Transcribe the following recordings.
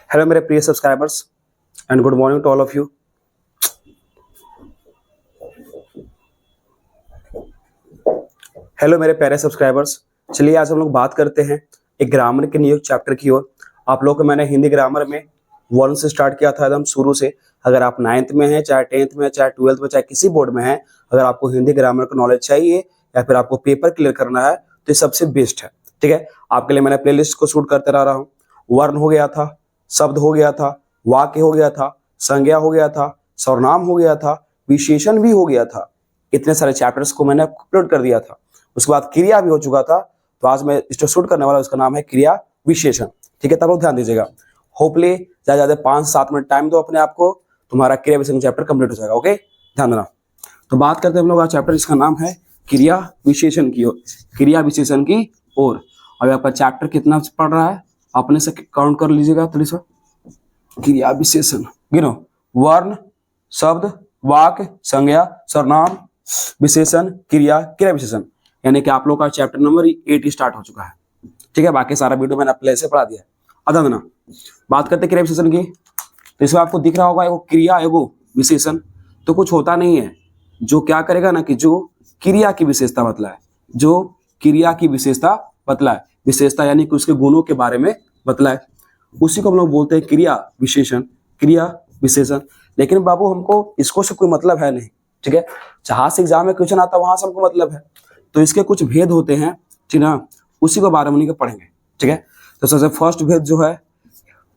Hello मेरे प्रिय subscribers and good morning to all of you. Hello मेरे प्यारे सब्सक्राइबर्स, चलिए आज हम लोग बात करते हैं एक ग्रामर के न्यू चैप्टर की ओर। आप लोगों को मैंने हिंदी ग्रामर में 1 से स्टार्ट किया था एकदम शुरू से। अगर आप 9th में हैं, चाहे 10th में, चाहे 12th में, चाहे किसी बोर्ड में हैं, अगर आपको हिंदी ग्रामर का नॉलेज चाहिए या फिर आपको पेपर क्लियर करना है तो ये सबसे बेस्ट है। ठीक है, आपके लिए मैंने प्लेलिस्ट को शूट करते रह रहा हूँ। वर्ण हो गया था, शब्द हो गया था, वाक्य हो गया था, संज्ञा हो गया था, सर्वनाम हो गया था, विशेषण भी हो गया था। इतने सारे चैप्टर्स को मैंने अपलोड कर दिया था। उसके बाद क्रिया भी हो चुका था। तो आज मैं जो शूट करने वाला उसका नाम है क्रिया विशेषण। ठीक है, तब लोग ध्यान दीजिएगा। होपली ज्यादा 5-7 मिनट टाइम दो अपने आप को, तुम्हारा क्रिया विशेषण चैप्टर कंप्लीट हो जाएगा। ओके, ध्यान देना। तो बात करते हैं हम लोग आज चैप्टर जिसका नाम है क्रिया विशेषण की ओर। क्रिया विशेषण की ओर। अभी आपका चैप्टर कितना पढ़ रहा है अपने से काउंट कर लीजिएगा थोड़ी सा। क्रिया विशेषण गिनो। वर्ण, शब्द, वाक्य, संज्ञा, सर्वनाम, विशेषण, क्रिया, क्रिया विशेषण। यानी कि आप लोग का चैप्टर नंबर 8 स्टार्ट हो चुका है। ठीक है, बाकी सारा वीडियो मैंने पहले से पढ़ा दिया है। अदा देना। बात करते क्रिया विशेषण की। तो इसमें आपको दिख रहा होगा एगो क्रिया एगो विशेषण। तो कुछ होता नहीं है जो क्या करेगा ना कि जो क्रिया की विशेषता बतलाए, जो क्रिया की विशेषता बतलाए, विशेषता यानी कि उसके गुणों के बारे में बतलाए, उसी को हम लोग बोलते हैं क्रिया विशेषण, क्रिया विशेषण। लेकिन बाबू हमको इसको से कोई मतलब है नहीं। ठीक है, जहां से एग्जाम में क्वेश्चन आता है वहां से हमको मतलब है। तो इसके कुछ भेद होते हैं, ठीक ना, उसी को बारे में पढ़ेंगे। ठीक है, तो सबसे फर्स्ट भेद जो है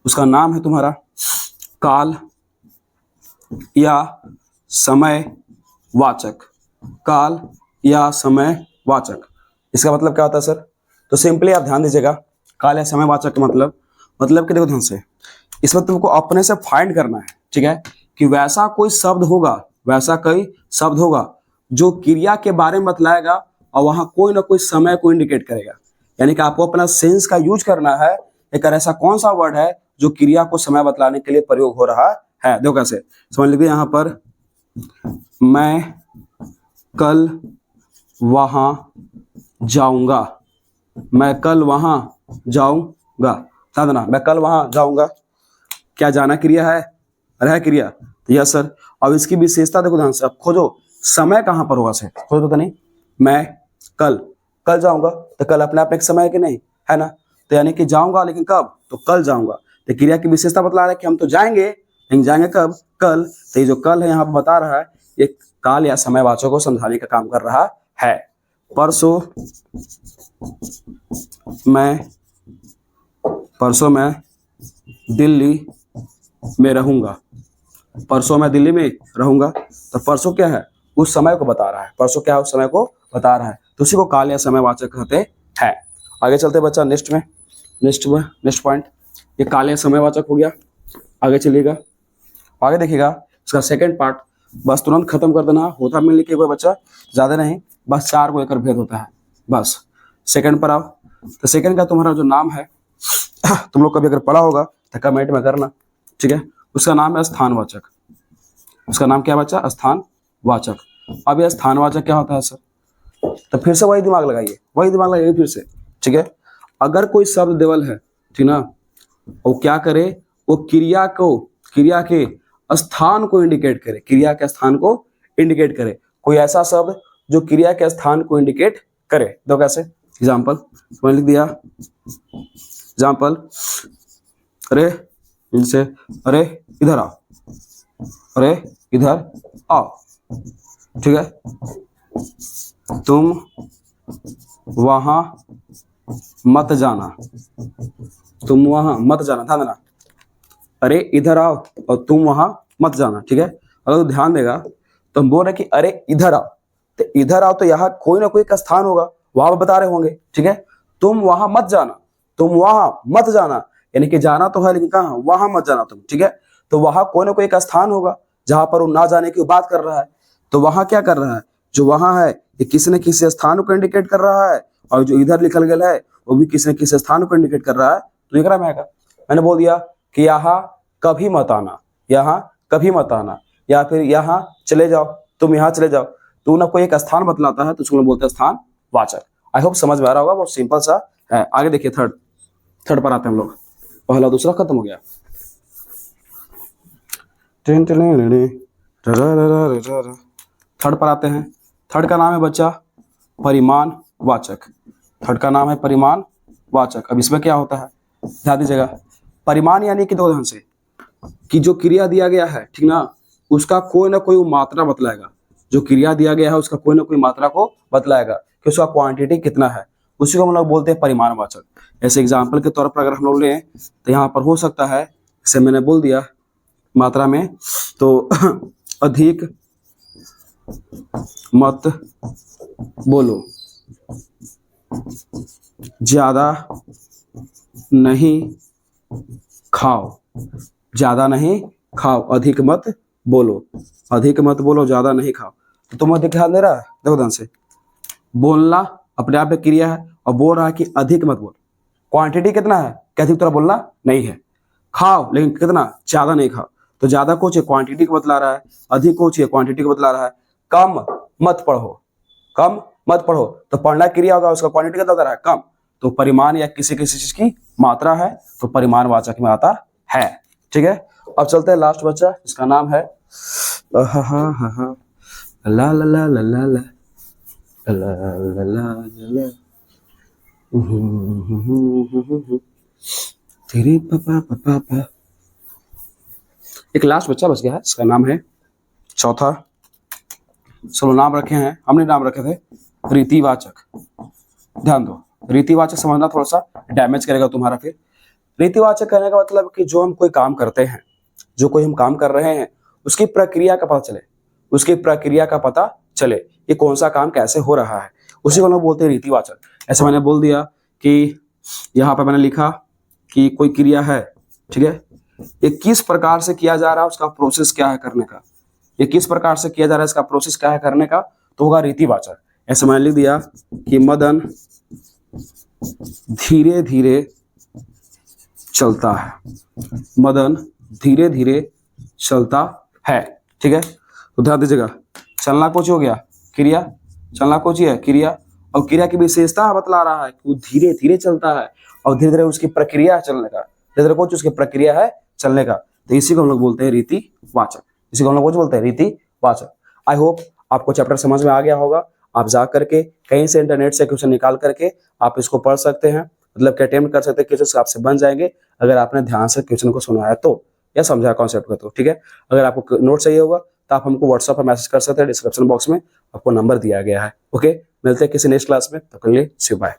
उसका नाम है तुम्हारा काल या समय वाचक। काल या समय वाचक, इसका मतलब क्या होता है सर? तो सिंपली आप ध्यान दीजिएगा, काल या समय वाचक का मतलब कि देखो ध्यान से, इसमें तुमको अपने से फाइंड करना है। ठीक है, कि वैसा कोई शब्द होगा, वैसा कोई शब्द होगा जो क्रिया के बारे में बतलाएगा और वहां कोई ना कोई समय को इंडिकेट करेगा। यानी कि आपको अपना सेंस का यूज करना है। एक ऐसा कौन सा वर्ड है जो क्रिया को समय बतलाने के लिए प्रयोग हो रहा है। देखो कैसे समझ लीजिए, यहां पर मैं कल वहां जाऊंगा, मैं कल वहां जाऊंगा। साधना, मैं कल वहां जाऊंगा। क्या जाना क्रिया है? अरे है क्रिया। तो यस सर। अब इसकी विशेषता देखो ध्यान से, अब खोजो समय कहां पर होगा। से खोजो तो नहीं, मैं कल जाऊंगा। तो कल अपने आप एक समय है कि नहीं, है ना? तो यानी कि जाऊंगा, लेकिन कब? तो कल जाऊंगा। तो क्रिया की विशेषता बतला रहा है कि हम तो जाएंगे, लेकिन जाएंगे कब? कल। तो ये जो कल है यहाँ पर बता रहा है, ये काल या समय वाचक को समझाने का काम कर रहा है। परसों मैं दिल्ली में रहूंगा। परसों मैं दिल्ली में रहूंगा। तो परसों क्या है? उस समय को बता रहा है। परसों क्या है? उस समय को बता रहा है। तो उसी को काल या समय वाचक कहते हैं। आगे चलते बच्चा नेक्स्ट पॉइंट। ये काल या समय वाचक हो गया। आगे चलिएगा, आगे देखिएगा इसका सेकंड पार्ट। बस तुरंत खत्म कर देना, होता मिलने के कोई बच्चा ज्यादा नहीं, बस 4 को लेकर भेद होता है। बस सेकंड पर आओ। तो सेकंड का तुम्हारा जो नाम है, तुम लोग कभी अगर पढ़ा होगा तो कमेंट में करना। ठीक है, उसका नाम है स्थानवाचक। उसका नाम क्या बच्चा? स्थानवाचक। अब यह स्थानवाचक क्या होता है सर? तो फिर से वही दिमाग लगाइए, फिर से। ठीक है, अगर कोई शब्द देवल है, ठीक ना, वो क्या करे? वो क्रिया के स्थान को इंडिकेट करे। क्रिया के स्थान को इंडिकेट करे। कोई ऐसा शब्द जो क्रिया के स्थान को इंडिकेट करे। तो कैसे? एग्जाम्पल मैंने लिख दिया। एग्जाम्पल, अरे इनसे, अरे इधर आओ, अरे इधर आओ। ठीक है, तुम वहां मत जाना, तुम वहां मत जाना। ध्यान देना, अरे इधर आओ और तुम वहां मत जाना। ठीक है, अगर तो ध्यान देगा तो हम बोल रहे कि अरे इधर आओ, तो इधर आओ तो यहाँ कोई ना कोई का स्थान होगा, वहां बता रहे होंगे। ठीक है, तुम वहां मत जाना, तुम वहां मत जाना, यानी कि जाना तो है लेकिन कहाँ? वहां मत जाना तुम। ठीक है, तो वहां कोई ना कोई एक स्थान होगा जहां पर वो ना जाने की बात कर रहा है। तो वहां क्या कर रहा है? जो वहां है ये किसी न किसी स्थान को इंडिकेट कर रहा है, और जो इधर लिखल गया है वो भी किसी न किसी स्थान को इंडिकेट कर रहा है। तो लिख रहा है मैंने बोल दिया कि यहाँ कभी मत आना, यहाँ कभी मत आना, या फिर यहाँ चले जाओ, तुम यहाँ चले जाओ। तो ना कोई एक स्थान बतलाता है तो उसको बोलते हैं स्थान वाचक। आई होप समझ में आ रहा होगा, बहुत सिंपल सा है। आगे देखिए थर्ड पर आते हैं हम लोग। पहला दूसरा खत्म हो गया। थर्ड पर आते हैं। थर्ड का नाम है बच्चा परिमाणवाचक। थर्ड का नाम है परिमाणवाचक। अब इसमें क्या होता है ध्यान दीजिएगा। परिमाण यानी कि दो ढंग से कि जो क्रिया दिया गया है, ठीक ना, उसका कोई ना कोई मात्रा बतलाएगा। जो क्रिया दिया गया है उसका कोई ना कोई मात्रा को बतलाएगा कि उसका क्वांटिटी कितना है, उसी को हम लोग बोलते हैं परिमाणवाचक। ऐसे एग्जाम्पल के तौर पर अगर हम लोग लें तो यहाँ पर हो सकता है, जैसे मैंने बोल दिया मात्रा में, तो अधिक मत बोलो, ज्यादा नहीं खाओ, ज्यादा नहीं खाओ, अधिक मत बोलो, अधिक मत बोलो, ज्यादा नहीं खाओ। तो तुम ध्यान दे रहा है, देखो ध्यान से, बोलना अपने आप में क्रिया है और बोल रहा है कि अधिक मत बोल। क्वांटिटी कितना है, क्या अधिक तरह बोलना नहीं है। खाओ लेकिन कितना, ज्यादा नहीं खाओ। तो ज्यादा को चाहिए क्वांटिटी को बतला रहा है, अधिक को चाहिए क्वांटिटी को बतला रहा है। कम मत पढ़ो, कम मत पढ़ो, तो पढ़ना क्रिया होगा, उसका क्वांटिटी कितना बता रहा है, कम। तो परिमाण या किसी किसी चीज की मात्रा है तो परिमाणवाचक में आता है। ठीक है, अब चलते हैं लास्ट बच्चा, इसका नाम है ला ला ला ला ला ला ला ला तेरे पापा। एक लास्ट बच्चा बच गया है, इसका नाम है चौथा, चलो नाम रखे हैं हमने, नाम रखे थे रीतिवाचक। ध्यान दो, रीतिवाचक समझना थोड़ा सा डैमेज करेगा तुम्हारा। फिर रीतिवाचक कहने का मतलब कि जो हम कोई काम करते हैं, जो कोई हम काम कर रहे हैं, उसकी प्रक्रिया का पता चले, उसकी प्रक्रिया का पता चले कि कौन सा काम कैसे हो रहा है, उसी को हम बोलते हैं रीतिवाचक। ऐसे मैंने बोल दिया कि यहाँ पर मैंने लिखा कि कोई क्रिया है, ठीक है, ये किस प्रकार से किया जा रहा है, उसका प्रोसेस क्या है करने का, ये किस प्रकार से किया जा रहा है, इसका प्रोसेस क्या है करने का, तो होगा रीतिवाचक। ऐसे मैंने लिख दिया कि मदन धीरे धीरे चलता है, मदन धीरे धीरे चलता है। ठीक है, तो ध्यान दीजिएगा, चलना कुछ हो गया क्रिया, चलना कुछ है क्रिया, और क्रिया की विशेषता बतला रहा है कि वो धीरे धीरे चलता है और धीरे धीरे उसकी प्रक्रिया है चलने का, धीरे धीरे कुछ उसकी प्रक्रिया है चलने का। तो इसी को हम लोग बोलते हैं रीतिवाचक, इसी को हम लोग कुछ बोलते हैं रीतिवाचक। आई होप आपको चैप्टर समझ में आ गया होगा। आप जा करके कहीं से इंटरनेट से क्वेश्चन निकाल करके आप इसको पढ़ सकते हैं, मतलब कि अटेम्प्ट कर सकते हैं, क्वेश्चन आपसे बन जाएंगे अगर आपने ध्यान से क्वेश्चन को सुना है तो, या समझा कॉन्सेप्ट को तो। ठीक है, अगर आपको नोट चाहिए होगा तो आप हमको व्हाट्सएप पर मैसेज कर सकते हैं, डिस्क्रिप्शन बॉक्स में आपको नंबर दिया गया है। ओके, मिलते हैं किसी नेक्स्ट क्लास में, तब तक के लिए बाय।